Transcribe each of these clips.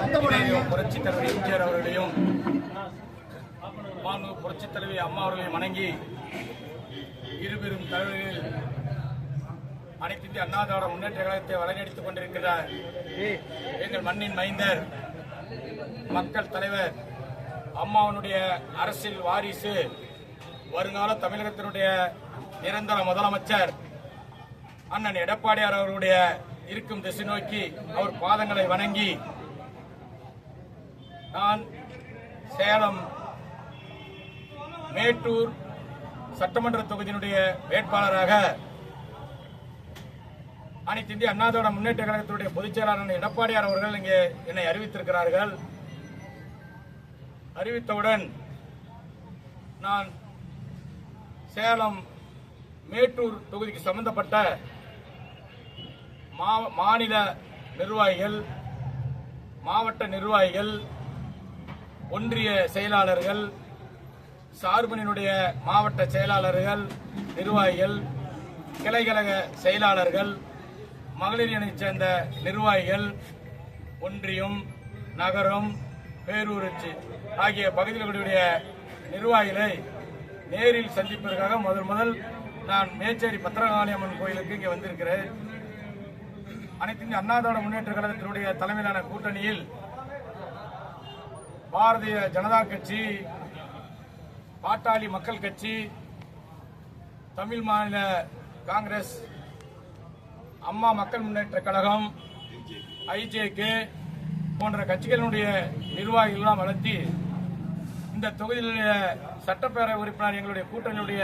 புரட்சித் தலைவர் எம்ஜிஆர் அவர்களையும் புரட்சித் தலைவி அம்மா அவர்களையும் வணங்கி இருபெரும் தலைவர்கள் அனைத்து இந்திய அண்ணா திராவிட முன்னேற்ற கழகத்தை வழிநடத்திக் கொண்டிருக்கிற எங்கள் மண்ணின் மைந்தர் மக்கள் தலைவர் அம்மாவனுடைய அரசியல் வாரிசு வருங்கால தமிழகத்தினுடைய நிரந்தர முதலமைச்சர் அண்ணன் எடப்பாடியார் அவர்களுடைய இருக்கும் திசை நோக்கி அவர் பாதங்களை வணங்கி நான் சேலம் மேட்டூர் சட்டமன்ற தொகுதியினுடைய வேட்பாளராக அனைத்து இந்திய அண்ணா திராவிட முன்னேற்ற கழகத்தினுடைய பொதுச் செயலாளர் எடப்பாடியார் அவர்கள் இங்கே என்னை அறிவித்திருக்கிறார்கள். அறிவித்தவுடன் நான் சேலம் மேட்டூர் தொகுதிக்கு சம்பந்தப்பட்ட மாநில நிர்வாகிகள், மாவட்ட நிர்வாகிகள், ஒன்றிய செயலாளர்கள், சார்பனினுடைய மாவட்ட செயலாளர்கள், நிர்வாகிகள், கிளைக்கழக செயலாளர்கள், மகளிர் அணியைச் சேர்ந்த நிர்வாகிகள், ஒன்றியம், நகரம், பேரூராட்சி ஆகிய பகுதிகளுடைய நிர்வாகிகளை நேரில் சந்திப்பதற்காக முதல் நான் மேச்சேரி பத்திரகாளியம்மன் கோயிலுக்கு இங்கே வந்திருக்கிறேன். அனைத்து இந்திய அண்ணா திராவிட முன்னேற்ற கழகத்தினுடைய தலைமையிலான கூட்டணியில் பாரதிய ஜனதா கட்சி, பாட்டாளி மக்கள் கட்சி, தமிழ் மாநில காங்கிரஸ், அம்மா மக்கள் முன்னேற்ற கழகம், ஐஜேகே போன்ற கட்சிகளுடைய நிர்வாகிகள் வளர்த்தி இந்த தொகுதியிலுடைய சட்டப்பேரவை உறுப்பினர் எங்களுடைய கூட்டணியுடைய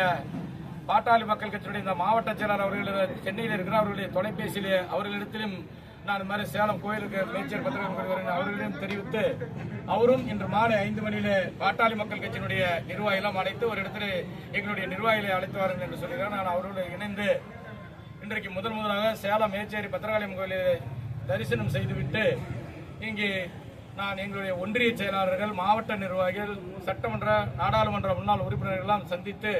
பாட்டாளி மக்கள் கட்சியுடைய இந்த மாவட்ட செயலாளர் அவர்கள் சென்னையில் இருக்கிற அவர்களுடைய தொலைபேசியிலே அவர்களிடத்திலும் நான் இந்த மாதிரி சேலம் கோயிலுக்கு மேச்சேரி பத்திரிகை அவர்களிடம் தெரிவித்து அவரும் இன்று மாலை 5 மணியிலே பாட்டாளி மக்கள் கட்சியினுடைய நிர்வாகிகளும் அழைத்து ஒரு இடத்துல எங்களுடைய நிர்வாகிகளை அழைத்து வாருங்கள் என்று சொல்கிறார். நான் அவர்களோடு இணைந்து இன்றைக்கு முதலாக சேலம் மேச்சேரி பத்திரகாளியம்மன் கோயிலில் தரிசனம் செய்துவிட்டு இங்கே நான் எங்களுடைய ஒன்றிய செயலாளர்கள், மாவட்ட நிர்வாகிகள், சட்டமன்ற நாடாளுமன்ற முன்னாள் உறுப்பினர்கள் எல்லாம் சந்தித்து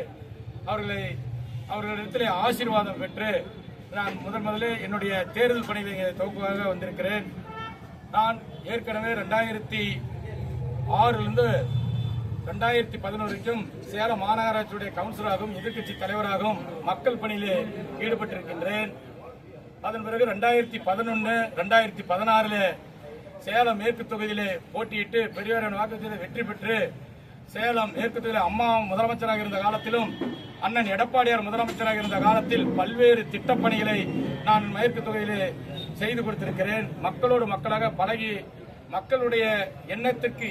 அவர்களிடத்திலே ஆசீர்வாதம் பெற்று நான் முதலே என்னுடைய தேர்தல் பணியை துவக்கமாக வந்திருக்கிறேன். நான் ஏற்கனவே 2006 2011 வரைக்கும் சேலம் மாநகராட்சியுடைய கவுன்சிலராகவும் எதிர்கட்சி தலைவராகவும் மக்கள் பணியிலே ஈடுபட்டிருக்கின்றேன். அதன் பிறகு 2011 2016 சேலம் மேற்கு தொகுதியிலே போட்டியிட்டு பெரியவரின் வாக்குறுதியை வெற்றி பெற்று சேலம் மேற்கு தொகுதியில் அம்மா முதலமைச்சராக இருந்த காலத்திலும் அண்ணன் எடப்பாடியார் முதலமைச்சராக இருந்த காலத்தில் பல்வேறு திட்டப்பணிகளை நான் மேற்கு தொகுதியிலே செய்து கொடுத்திருக்கிறேன். மக்களோடு மக்களாக பழகி மக்களுடைய எண்ணத்திற்கு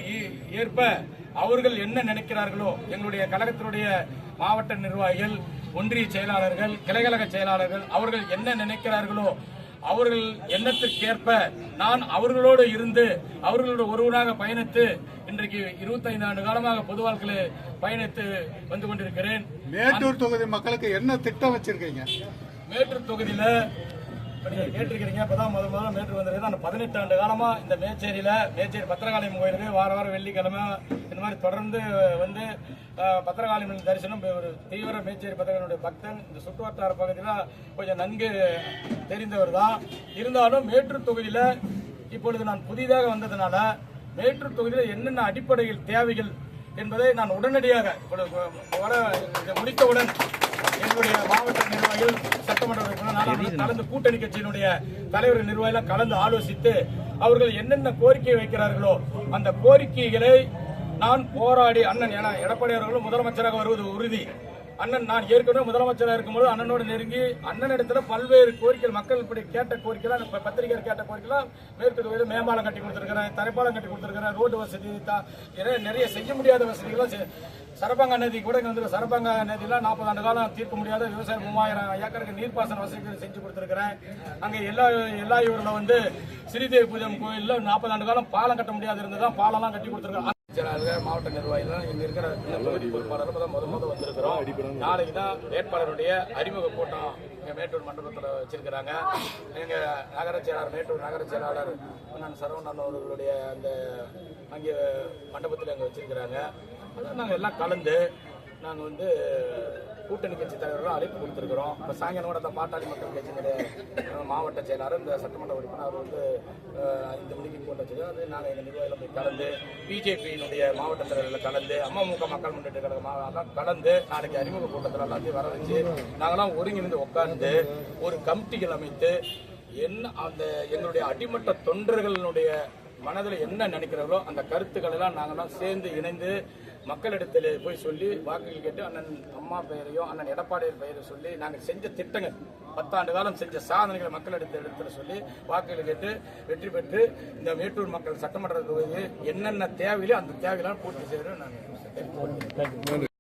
ஏற்ப அவர்கள் என்ன நினைக்கிறார்களோ எங்களுடைய கழகத்தினுடைய மாவட்ட நிர்வாகிகள், ஒன்றிய செயலாளர்கள், கிளைக்கழக செயலாளர்கள் அவர்கள் என்ன நினைக்கிறார்களோ அவர்கள் எண்ணத்திற்கேற்ப நான் அவர்களோடு இருந்து அவர்களோடு ஒருவராக பயணித்து இன்றைக்கு 25 ஆண்டு காலமாக பொது வாழ்க்கையில் பயணித்து வந்து கொண்டிருக்கிறேன். மேட்டூர் தொகுதி மக்களுக்கு என்ன திட்டம் வச்சிருக்கீங்க? மேட்டூர் தொகுதியில கேட்டிருக்கிறீங்க. இப்பதான் முதல்ல மேட்டூர் வந்திருக்கு. நான் 18 ஆண்டு காலமா இந்த மேச்சேரி பத்திரகாளியம்மன் கோயிலுக்கு வாரம் வெள்ளிக்கிழமை இந்த மாதிரி தொடர்ந்து வந்து பத்திரகாளியம்மன் தரிசனம் ஒரு தீவிர மேச்சேரி பத்திரகாளியுடைய பக்தன். இந்த சுற்றுவட்டார பகுதியில் கொஞ்சம் நன்கு தெரிந்தவர் தான். இருந்தாலும் மேட்டூர் தொகுதியில இப்பொழுது நான் புதிதாக வந்ததுனால மேட்டூர் தொகுதியில் என்னென்ன அடிப்படையில் தேவைகள் என்பதை நான் உடனடியாக முடித்தவுடன் எங்களுடைய மாவட்ட நிர்வாகிகள், சட்டமன்ற உறுப்பினர் கலந்து கூட்டணி கட்சியினுடைய தலைவர் நிர்வாகிகள் கலந்து ஆலோசித்து அவர்கள் என்னென்ன கோரிக்கை வைக்கிறார்களோ அந்த கோரிக்கைகளை நான் போராடி அண்ணன் எடப்பாடியார்களும் முதலமைச்சராக வருவது உறுதி. அண்ணன் நான் ஏற்கனவே முதலமைச்சராக இருக்கும்போது அண்ணனோடு நெருங்கி அண்ணனிடத்துல பல்வேறு கோரிக்கைகள் மக்கள் இப்படி கேட்ட கோரிக்கைலாம் பத்திரிகையாளர் கேட்ட கோரிக்கைலாம் மேற்கு தொகுதியில் மேம்பாலம் கட்டி கொடுத்திருக்கிறேன், தரைப்பாலம் கட்டி கொடுத்திருக்கிறேன், ரோடு வசதி நிறைய செய்ய முடியாத வசதிகளும் சரபங்கா நதி கூட இங்கே வந்து சரபங்கா நதியெல்லாம் 40 ஆண்டு காலம் தீர்க்க முடியாத விவசாயம் 3000 ஏக்கருக்கு நீர்ப்பாசன வசதிகள் செஞ்சு கொடுத்திருக்கிறேன். அங்கே எல்லா ஊரில் வந்து ஸ்ரீதேவி பூஜை கோயிலில் 40 ஆண்டு காலம் பாலம் கட்ட முடியாது இருந்ததுதான் பாலம்லாம் கட்டி கொடுத்திருக்கிறேன். மாவட்ட நிர்வாகிகள் இங்க இருக்கிற தொகுதி பொறுப்பாளர்கள் முதல் வந்திருக்கிறோம். நாளைக்கு தான் வேட்பாளருடைய அறிமுக கூட்டம் எங்க மேட்டூர் மண்டபத்தில் வச்சிருக்கிறாங்க. எங்க நகர செயலாளர் மேட்டூர் நகர செயலாளர் நான் சரவணன் அவர்களுடைய அந்த அங்கே மண்டபத்தில் அங்கே வச்சிருக்கிறாங்க. அதான் நாங்கள் எல்லாம் கலந்து நாங்கள் வந்து கூட்டணி கட்சி தலைவர்களும் அழைப்பு கொடுத்துருக்கிறோம். இப்போ சாயங்காலம் கூட அந்த பாட்டாளி மக்கள் கட்சியினுடைய மாவட்ட செயலாளர் இந்த சட்டமன்ற உறுப்பினர் வந்து 5 மணிக்கு கூட்டம் வச்சிருக்கோம். அது நாங்கள் எங்கள் நிர்வாகிகள் போய் கலந்து பிஜேபியினுடைய மாவட்ட தலைவர்கள் கலந்து அமமுக மக்கள் முன்னேற்ற கழகம் கலந்து நாளைக்கு அறிமுக கூட்டத்தில் எல்லாத்தையும் வர வச்சு நாங்களாம் ஒருங்கிணைந்து உட்கார்ந்து ஒரு கமிட்டிகள் அமைத்து என்ன அந்த எங்களுடைய அடிமட்ட தொண்டர்களுடைய மனதில் என்ன நினைக்கிறார்களோ அந்த கருத்துக்கள் எல்லாம் நாங்களாம் சேர்ந்து இணைந்து மக்களிடத்தில் போய் சொல்லி வாக்குகள் கேட்டு அண்ணன் அம்மா பெயரையும் அண்ணன் எடப்பாடியார் பெயரை சொல்லி நாங்கள் செஞ்ச திட்டங்கள் 10 ஆண்டு காலம் செஞ்ச சாதனைகளை மக்களிடத்தில் சொல்லி வாக்குகள் கேட்டு வெற்றி பெற்று இந்த மேட்டூர் மக்கள் சட்டமன்ற தொகுதியில் என்னென்ன தேவையிலோ அந்த தேவையெல்லாம் பூர்த்தி செய்யறோம். நாங்கள்